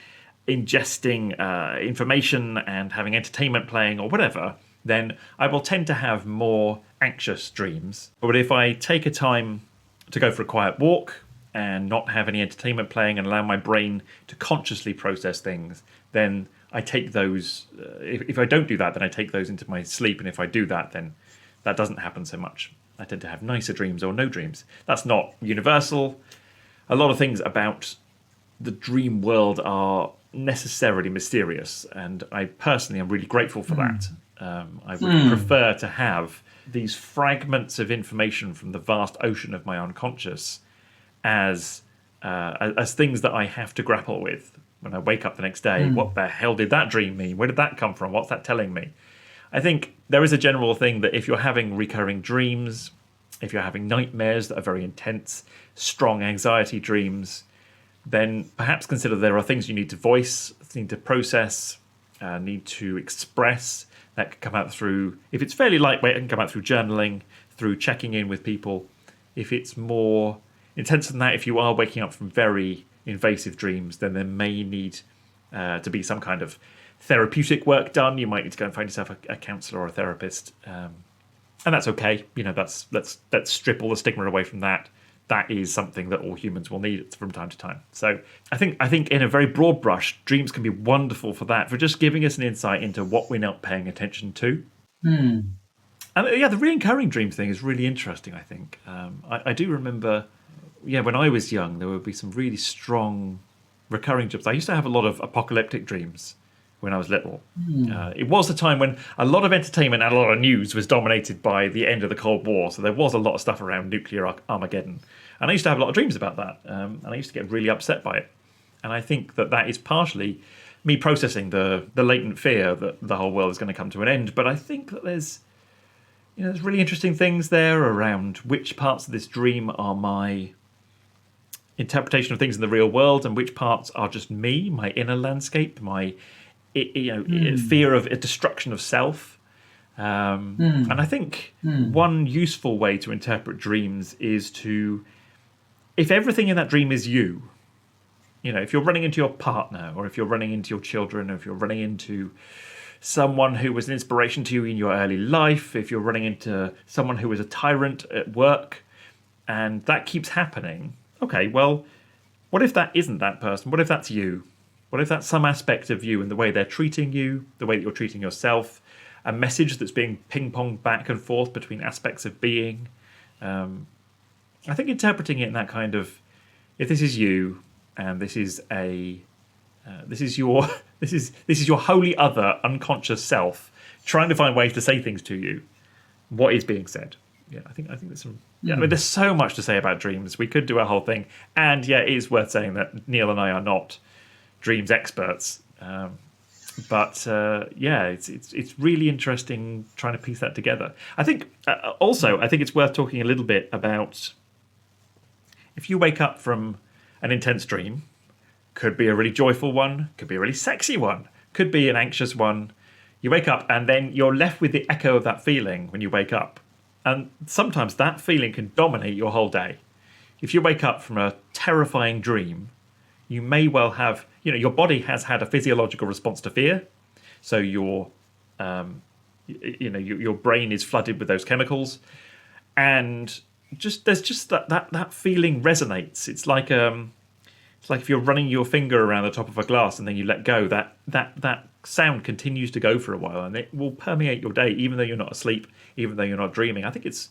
ingesting information and having entertainment playing or whatever, then I will tend to have more anxious dreams. But if I take a time to go for a quiet walk and not have any entertainment playing and allow my brain to consciously process things, then I take those, if I don't do that, then I take those into my sleep. And if I do that, then that doesn't happen so much. I tend to have nicer dreams or no dreams. That's not universal. A lot of things about the dream world are necessarily mysterious, and I personally am really grateful for that. I would prefer to have these fragments of information from the vast ocean of my unconscious as things that I have to grapple with when I wake up the next day. What the hell did that dream mean? Where did that come from? What's that telling me? I think there is a general thing that if you're having recurring dreams, if you're having nightmares that are very intense, strong anxiety dreams, then perhaps consider there are things you need to voice, need to process, need to express. That can come out through, if it's fairly lightweight, it can come out through journaling, through checking in with people. If it's more intense than that, if you are waking up from very invasive dreams, then there may need to be some kind of therapeutic work done. You might need to go and find yourself a counsellor or a therapist. And that's okay. Let's strip all the stigma away from that. That is something that all humans will need from time to time. So I think in a very broad brush, dreams can be wonderful for that, for just giving us an insight into what we're not paying attention to. And yeah, the reoccurring dream thing is really interesting, I think. I do remember, when I was young, there would be some really strong recurring dreams. I used to have a lot of apocalyptic dreams when I was little. It was a time when a lot of entertainment and a lot of news was dominated by the end of the Cold War, so there was a lot of stuff around nuclear Armageddon. And I used to have a lot of dreams about that, and I used to get really upset by it. And I think that is partially me processing the latent fear that the whole world is going to come to an end. But I think that there's really interesting things there around which parts of this dream are my interpretation of things in the real world and which parts are just me, my inner landscape, my fear of a destruction of self. And I think one useful way to interpret dreams is to, if everything in that dream is you, if you're running into your partner, or if you're running into your children, or if you're running into someone who was an inspiration to you in your early life, if you're running into someone who was a tyrant at work, and that keeps happening, okay, well, what if that isn't that person? What if that's you? What if that's some aspect of you and the way they're treating you, the way that you're treating yourself, a message that's being ping-ponged back and forth between aspects of being? I think interpreting it in that kind of, if this is you and this is your wholly other unconscious self trying to find ways to say things to you, what is being said? Yeah, I think there's some. Yeah, I mean, there's so much to say about dreams. We could do a whole thing, and yeah, it is worth saying that Neil and I are not dreams experts, but it's really interesting trying to piece that together. I think I think it's worth talking a little bit about if you wake up from an intense dream. Could be a really joyful one, could be a really sexy one, could be an anxious one. You wake up and then you're left with the echo of that feeling when you wake up, and sometimes that feeling can dominate your whole day. If you wake up from a terrifying dream, you may well have, your body has had a physiological response to fear. So your brain is flooded with those chemicals. And there's just that feeling resonates. It's like if you're running your finger around the top of a glass and then you let go, that sound continues to go for a while, and it will permeate your day, even though you're not asleep, even though you're not dreaming. I think it's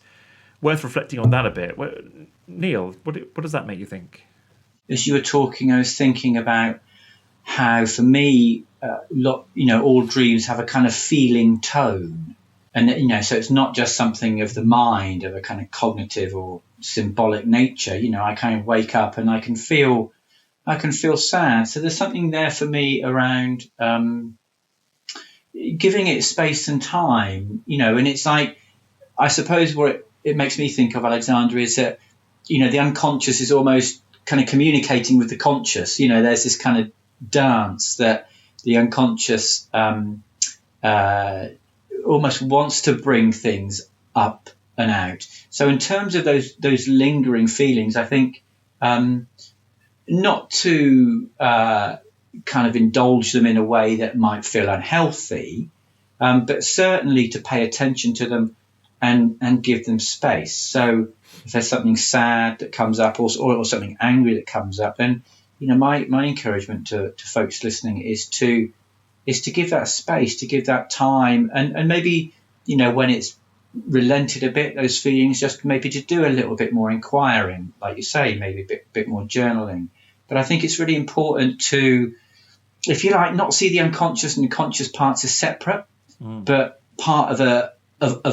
worth reflecting on that a bit. Neil, what does that make you think? As you were talking, I was thinking about how, for me, all dreams have a kind of feeling tone. And, so it's not just something of the mind, of a kind of cognitive or symbolic nature. I kind of wake up and I can feel sad. So there's something there for me around giving it space and time, and it's like, I suppose it makes me think of, Alexander, is that, the unconscious is almost kind of communicating with the conscious. There's this kind of dance that the unconscious almost wants to bring things up and out. So in terms of those lingering feelings, I think not to kind of indulge them in a way that might feel unhealthy, but certainly to pay attention to them and give them space. So if there's something sad that comes up or something angry that comes up, then my encouragement to folks listening is to give that space, to give that time, and maybe when it's relented a bit, those feelings, just maybe to do a little bit more inquiring, like you say, maybe a bit more journaling. But I think it's really important to, if you like, not see the unconscious and the conscious parts as separate, but part of a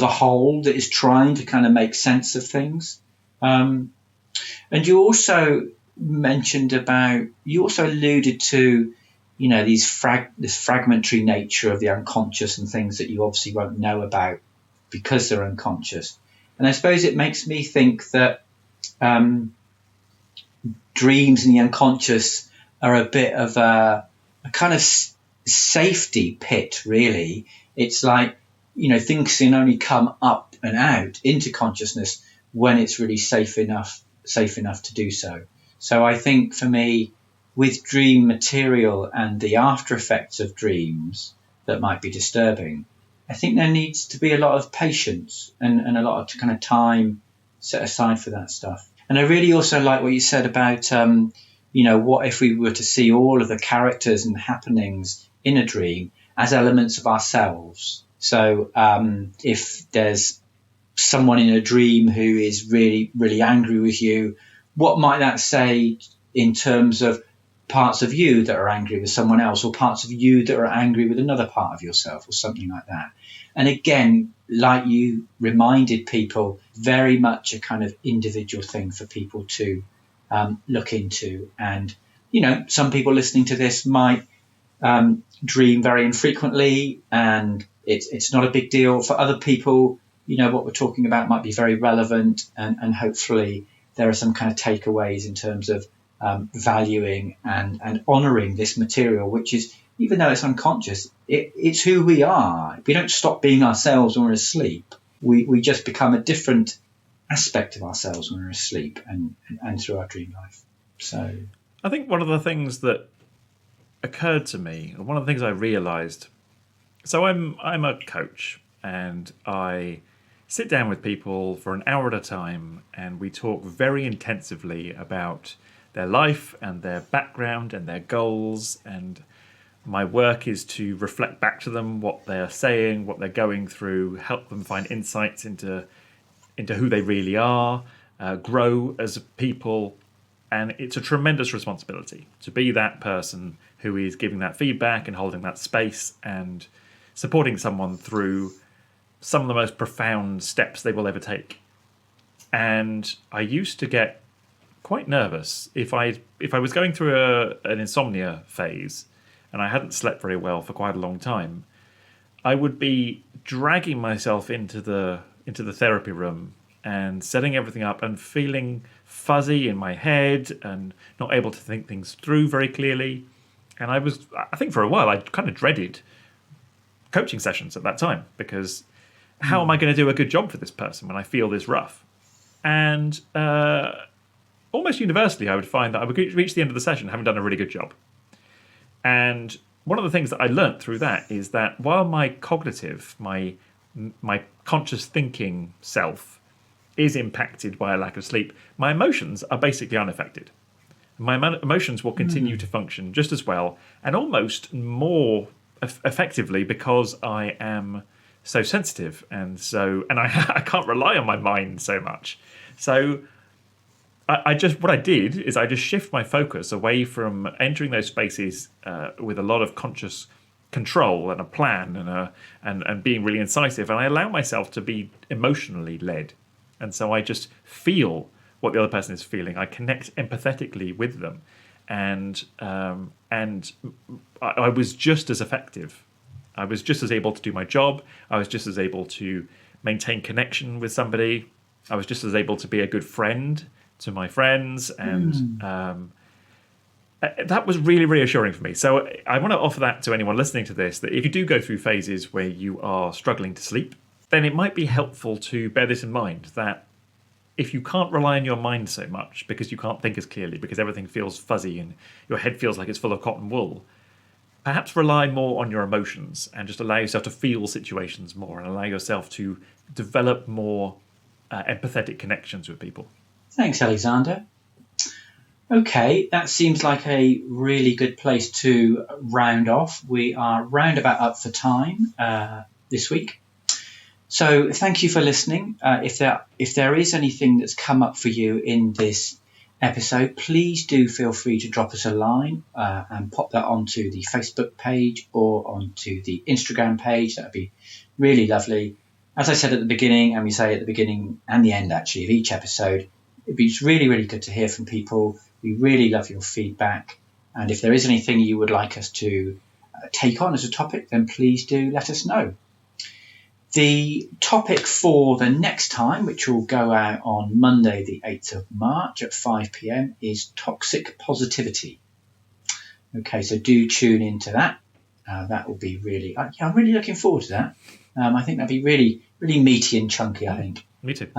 whole that is trying to kind of make sense of things. And you also alluded to, this fragmentary nature of the unconscious and things that you obviously won't know about because they're unconscious. And I suppose it makes me think that dreams and the unconscious are a bit of a kind of safety pit, really. It's like, things can only come up and out into consciousness when it's really safe enough to do so. So I think for me, with dream material and the after effects of dreams that might be disturbing, I think there needs to be a lot of patience and a lot of kind of time set aside for that stuff. And I really also like what you said about, what if we were to see all of the characters and happenings in a dream as elements of ourselves. So if there's someone in a dream who is really, really angry with you, what might that say in terms of parts of you that are angry with someone else, or parts of you that are angry with another part of yourself, or something like that? And again, like you reminded people, very much a kind of individual thing for people to look into. And, some people listening to this might dream very infrequently, and it's not a big deal. For other people, what we're talking about might be very relevant, and hopefully there are some kind of takeaways in terms of valuing and honouring this material, which is, even though it's unconscious, it's who we are. We don't stop being ourselves when we're asleep. We just become a different aspect of ourselves when we're asleep and through our dream life. So I think one of the things that occurred to me, or one of the things I realised, so I'm a coach, and I sit down with people for an hour at a time, and we talk very intensively about their life and their background and their goals, and my work is to reflect back to them what they're saying, what they're going through, help them find insights into who they really are, grow as people. And it's a tremendous responsibility to be that person who is giving that feedback and holding that space and supporting someone through some of the most profound steps they will ever take. And I used to get quite nervous if I was going through an insomnia phase and I hadn't slept very well for quite a long time. I would be dragging myself into the therapy room and setting everything up and feeling fuzzy in my head and not able to think things through very clearly. And I think for a while I kind of dreaded coaching sessions at that time, because how am I going to do a good job for this person when I feel this rough? And almost universally, I would find that I would reach the end of the session having done a really good job. And one of the things that I learnt through that is that while my cognitive, my conscious thinking self is impacted by a lack of sleep, my emotions are basically unaffected. My emotions will continue to function just as well, and almost more effectively, because I am so sensitive and I can't rely on my mind so much. So what I did is I just shift my focus away from entering those spaces with a lot of conscious control and a plan and being really incisive, and I allow myself to be emotionally led. And so I just feel what the other person is feeling. I connect empathetically with them, and I was just as effective. I was just as able to do my job. I was just as able to maintain connection with somebody. I was just as able to be a good friend to my friends, and that was really reassuring for me. So I want to offer that to anyone listening to this, that if you do go through phases where you are struggling to sleep, then it might be helpful to bear this in mind, that if you can't rely on your mind so much because you can't think as clearly, because everything feels fuzzy and your head feels like it's full of cotton wool, perhaps rely more on your emotions and just allow yourself to feel situations more and allow yourself to develop more empathetic connections with people. Thanks, Alexander. Okay, that seems like a really good place to round off. We are roundabout up for time this week. So thank you for listening. If there is anything that's come up for you in this episode, please do feel free to drop us a line and pop that onto the Facebook page or onto the Instagram page. That would be really lovely. As I said at the beginning, and we say at the beginning and the end actually of each episode, it'd be really, really good to hear from people. We really love your feedback. And if there is anything you would like us to take on as a topic, then please do let us know. The topic for the next time, which will go out on Monday, the 8th of March at 5 p.m, is toxic positivity. Okay, so do tune into that. That will be really, I'm really looking forward to that. I think that'll be really, really meaty and chunky, I think. Me too.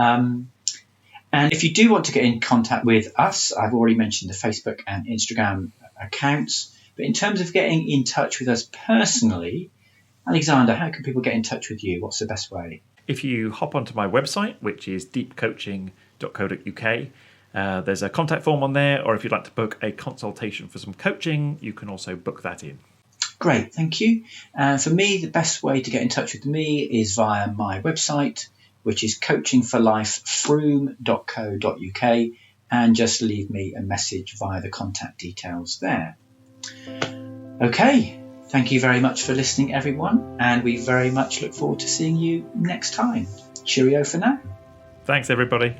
And if you do want to get in contact with us, I've already mentioned the Facebook and Instagram accounts. But in terms of getting in touch with us personally, Alexander, how can people get in touch with you? What's the best way? If you hop onto my website, which is deepcoaching.co.uk, there's a contact form on there, or if you'd like to book a consultation for some coaching, you can also book that in. Great, thank you. For me, the best way to get in touch with me is via my website, which is coachingforlifefroom.co.uk, and just leave me a message via the contact details there. Okay. Thank you very much for listening, everyone, and we very much look forward to seeing you next time. Cheerio for now. Thanks, everybody.